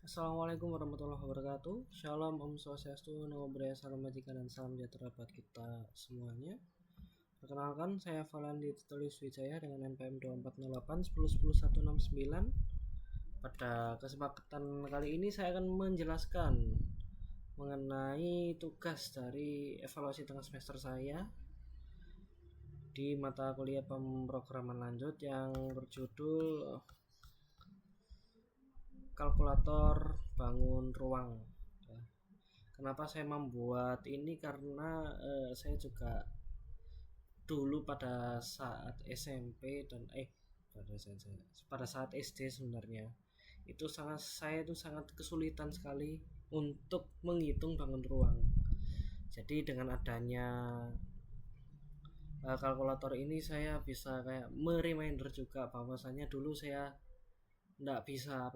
Assalamualaikum warahmatullahi wabarakatuh. Shalom, Om Swastiastu, Namo Buddhaya, Salam Kebajikan dan salam sejahtera buat kita semuanya. Perkenalkan, saya Valandi Tulis Wijaya dengan NPM 2408 Pada kesempatan kali ini saya akan menjelaskan mengenai tugas dari evaluasi tengah semester saya di mata kuliah pemrograman lanjut yang berjudul kalkulator bangun ruang. Kenapa saya membuat ini? Karena saya juga dulu pada saat SMP dan pada saat SD sebenarnya saya itu sangat kesulitan sekali untuk menghitung bangun ruang. Jadi dengan adanya kalkulator ini saya bisa kayak mereminder juga bahwasanya dulu saya tidak bisa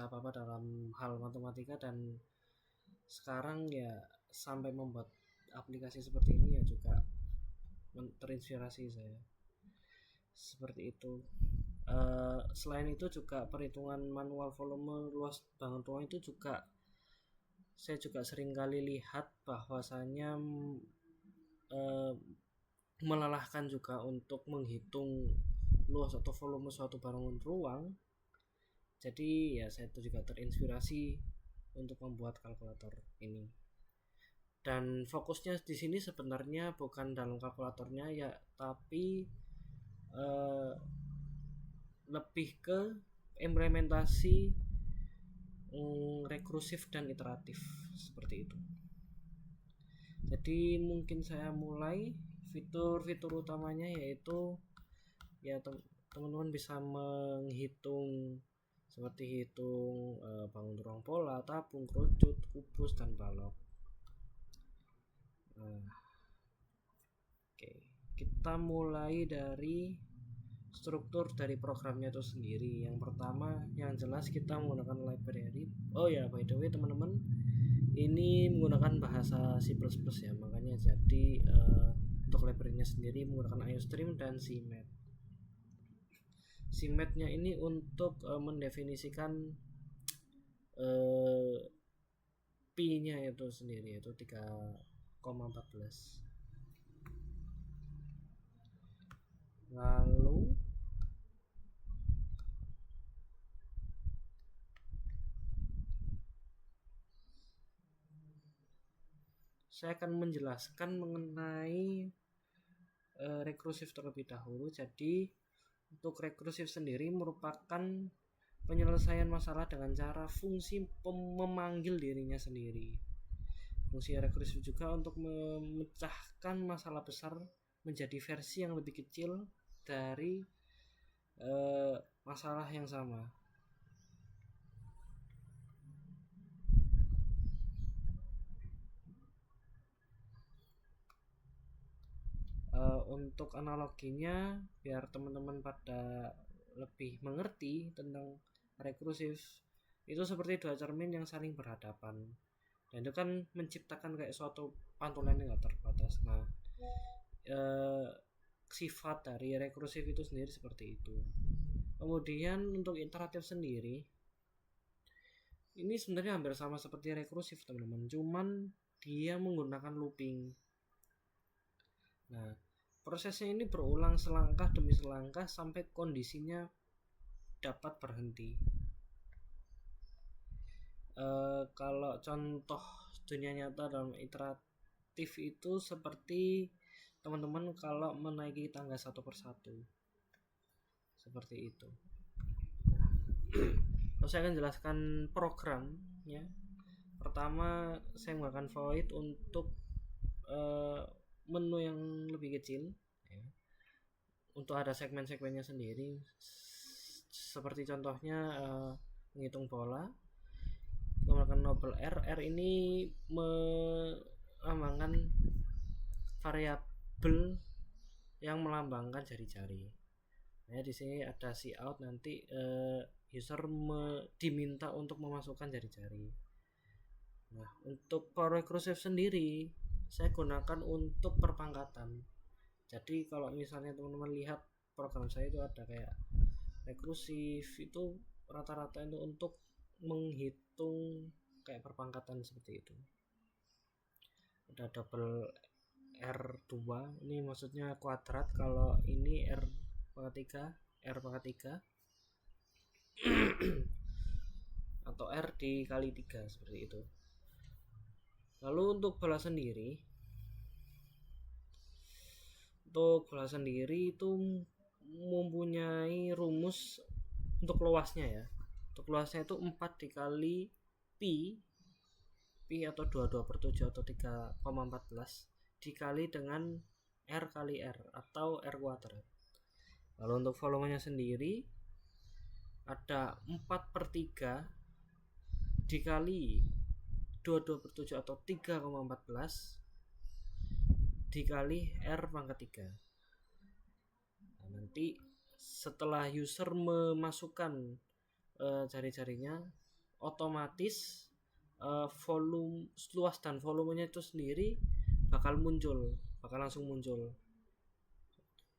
apa-apa dalam hal matematika, dan sekarang ya sampai membuat aplikasi seperti ini ya juga terinspirasi saya seperti itu. Selain itu juga perhitungan manual volume luas bangun ruang itu juga saya juga sering kali lihat bahwasanya melelahkan juga untuk menghitung luas atau volume suatu bangunan ruang. Jadi ya saya itu juga terinspirasi untuk membuat kalkulator ini. Dan fokusnya di sini sebenarnya bukan dalam kalkulatornya ya, tapi lebih ke implementasi rekursif dan iteratif seperti itu. Jadi mungkin saya mulai fitur-fitur utamanya, yaitu ya teman-teman bisa menghitung seperti hitung bangun ruang pola, tabung, kerucut, kubus, dan balok. Oke, kita mulai dari struktur dari programnya itu sendiri. Yang pertama, yang jelas kita menggunakan library. Oh ya, by the way teman-teman, ini menggunakan bahasa C++ ya, makanya jadi untuk library-nya sendiri menggunakan IOStream dan CMake. CMake-nya ini untuk mendefinisikan pi-nya itu sendiri, yaitu 3,14. Lalu saya akan menjelaskan mengenai rekursif terlebih dahulu. Jadi untuk rekursif sendiri merupakan penyelesaian masalah dengan cara fungsi memanggil dirinya sendiri. Fungsi rekursif juga untuk memecahkan masalah besar menjadi versi yang lebih kecil dari masalah yang sama. Untuk analoginya biar teman-teman pada lebih mengerti tentang rekursif, itu seperti dua cermin yang saling berhadapan, dan itu kan menciptakan kayak suatu pantulan yang gak terbatas. Nah, sifat dari rekursif itu sendiri seperti itu. Kemudian untuk iteratif sendiri, ini sebenarnya hampir sama seperti rekursif teman-teman, cuman dia menggunakan looping. Nah, prosesnya ini berulang selangkah demi selangkah sampai kondisinya dapat berhenti. Kalau contoh dunia nyata dalam iteratif itu seperti teman-teman kalau menaiki tangga satu persatu, seperti itu. Lalu saya akan jelaskan programnya. Pertama, saya menggunakan void untuk menu yang lebih kecil ya, untuk ada segmen-segmennya sendiri, seperti contohnya menghitung pola. Menggunakan Noble R ini melambangkan variabel yang melambangkan jari-jari. Nah, di sini ada cout, nanti user diminta untuk memasukkan jari-jari. Nah, untuk for recursive sendiri saya gunakan untuk perpangkatan. Jadi kalau misalnya teman-teman lihat program saya itu ada kayak rekursif, itu rata-rata itu untuk menghitung kayak perpangkatan seperti itu. Ada double R2, ini maksudnya kuadrat, kalau ini R pangkat 3 atau R dikali 3 seperti itu. Lalu untuk bola sendiri itu mempunyai rumus untuk luasnya ya. Untuk luasnya itu 4 dikali pi atau 22/7 atau 3,14 dikali dengan R kali R atau R kuadrat. Lalu untuk volumenya sendiri ada 4/3 dikali 22/7 atau 3,14 dikali R pangkat 3. Nah, nanti setelah user memasukkan jari-jarinya, otomatis volume, luas dan volumenya itu sendiri bakal langsung muncul.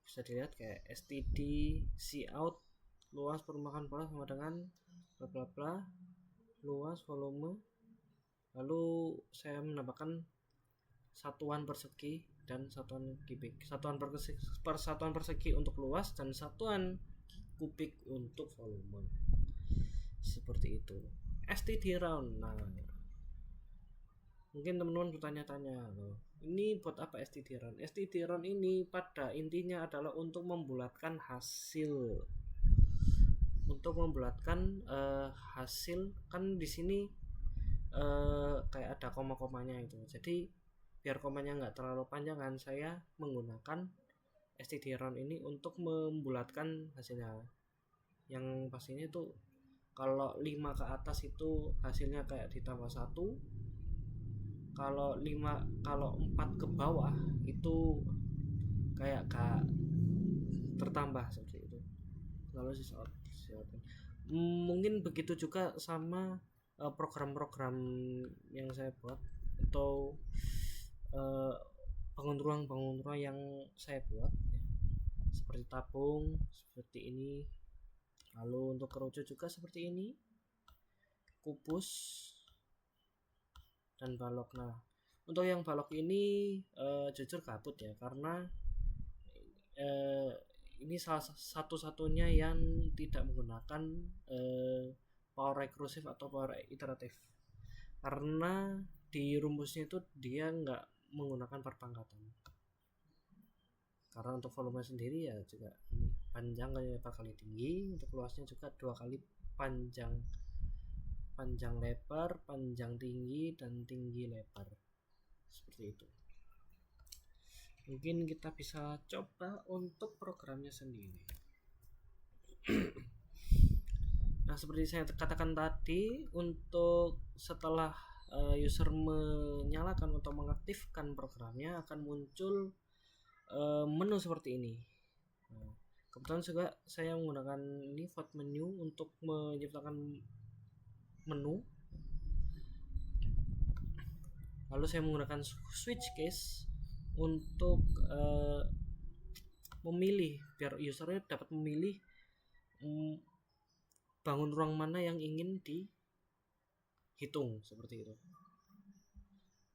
Bisa dilihat kayak STD Cout, luas permukaan bola sama dengan bla bla bla, luas volume. Lalu saya menambahkan satuan persegi dan satuan kubik. Satuan persegi untuk luas dan satuan kubik untuk volume. Seperti itu. STD round. Nah, mungkin teman-teman bertanya-tanya, loh, ini buat apa STD round? STD round ini pada intinya adalah untuk membulatkan hasil. Untuk membulatkan hasil, kan di sini kayak ada koma-komanya itu. Jadi biar komanya nggak terlalu panjangan, saya menggunakan STD round ini untuk membulatkan hasilnya. Yang pastinya itu kalau 5 ke atas itu hasilnya kayak ditambah 1. Kalau 4 ke bawah itu kayak gak tertambah seperti itu. Lalu mungkin begitu juga sama program-program yang saya buat atau bangun ruang yang saya buat ya. Seperti tabung seperti ini. Lalu untuk kerucut juga seperti ini, kubus dan balok. Nah, untuk yang balok ini jujur kabut ya, karena ini salah satu-satunya yang tidak menggunakan power rekursive atau power iteratif, karena di rumusnya itu dia nggak menggunakan perpangkatan. Karena untuk volume sendiri ya juga ini panjang kali lebar kali tinggi, untuk luasnya juga 2 kali panjang lebar, panjang tinggi, dan tinggi lebar. Seperti itu. Mungkin kita bisa coba untuk programnya sendiri. Nah, seperti saya katakan tadi, untuk setelah user menyalakan atau mengaktifkan programnya akan muncul menu seperti ini. Nah, kebetulan juga saya menggunakan ini vote menu untuk menciptakan menu. Lalu saya menggunakan switch case untuk memilih, biar usernya dapat memilih bangun ruang mana yang ingin dihitung seperti itu.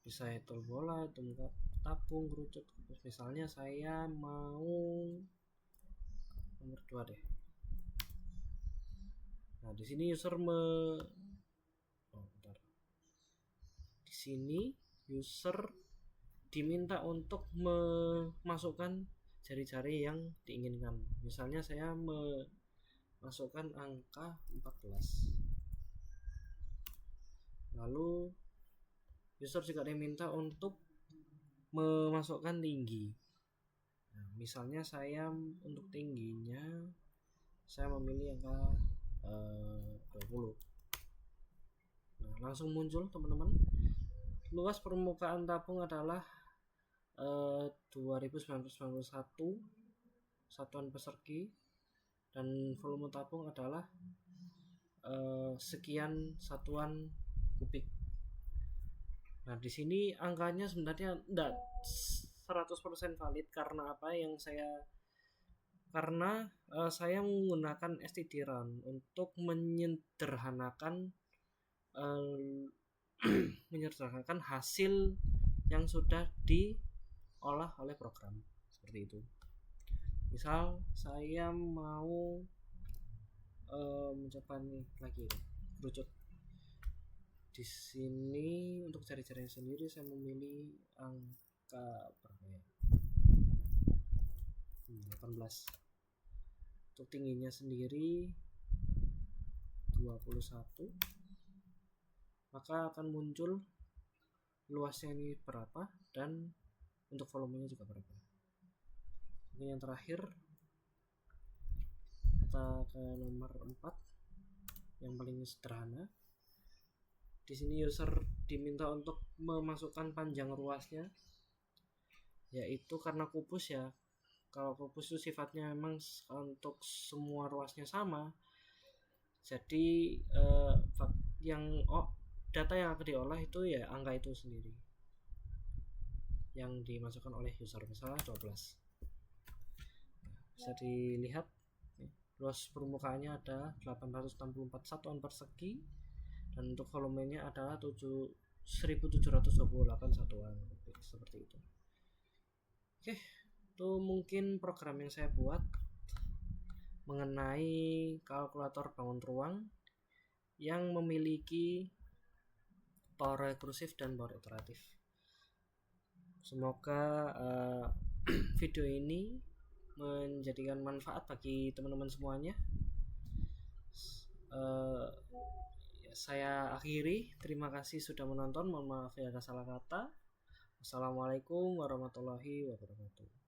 Bisa hitung bola, hitung tabung, kerucut. Misalnya saya mau nomor 2 deh. Nah, di sini user di sini user diminta untuk memasukkan jari-jari yang diinginkan. Misalnya saya memasukkan angka 14. Lalu user juga diminta untuk memasukkan tinggi. Nah, misalnya saya untuk tingginya saya memilih angka 20. Nah, langsung muncul teman-teman. Luas permukaan tabung adalah 2991 satuan persegi, dan volume tabung adalah sekian satuan kubik. Nah, di sini angkanya sebenarnya enggak 100% valid. Karena apa? Karena saya menggunakan STD round untuk menyederhanakan eh, menyederhanakan hasil yang sudah diolah oleh program seperti itu. Misal saya mau mencoba nih lagi kerucut. Di sini untuk cari-cari sendiri saya memilih angka berapa ya? 18. Untuk tingginya sendiri 21. Maka akan muncul luasnya ini berapa dan untuk volumenya juga berapa. Ini yang terakhir kita ke nomor 4 yang paling sederhana. Di sini user diminta untuk memasukkan panjang ruasnya, yaitu karena kubus ya. Kalau kubus itu sifatnya memang untuk semua ruasnya sama, jadi data yang akan diolah itu ya angka itu sendiri yang dimasukkan oleh user, misalnya 12. Bisa dilihat luas permukaannya ada 864 satuan persegi dan untuk volumenya adalah 1728 satuan, seperti itu. Oke, itu mungkin program yang saya buat mengenai kalkulator bangun ruang yang memiliki power rekursif dan power iteratif. Semoga video ini menjadikan manfaat bagi teman-teman semuanya. Saya akhiri, terima kasih sudah menonton, mohon maaf ya ada salah kata. Assalamualaikum warahmatullahi wabarakatuh.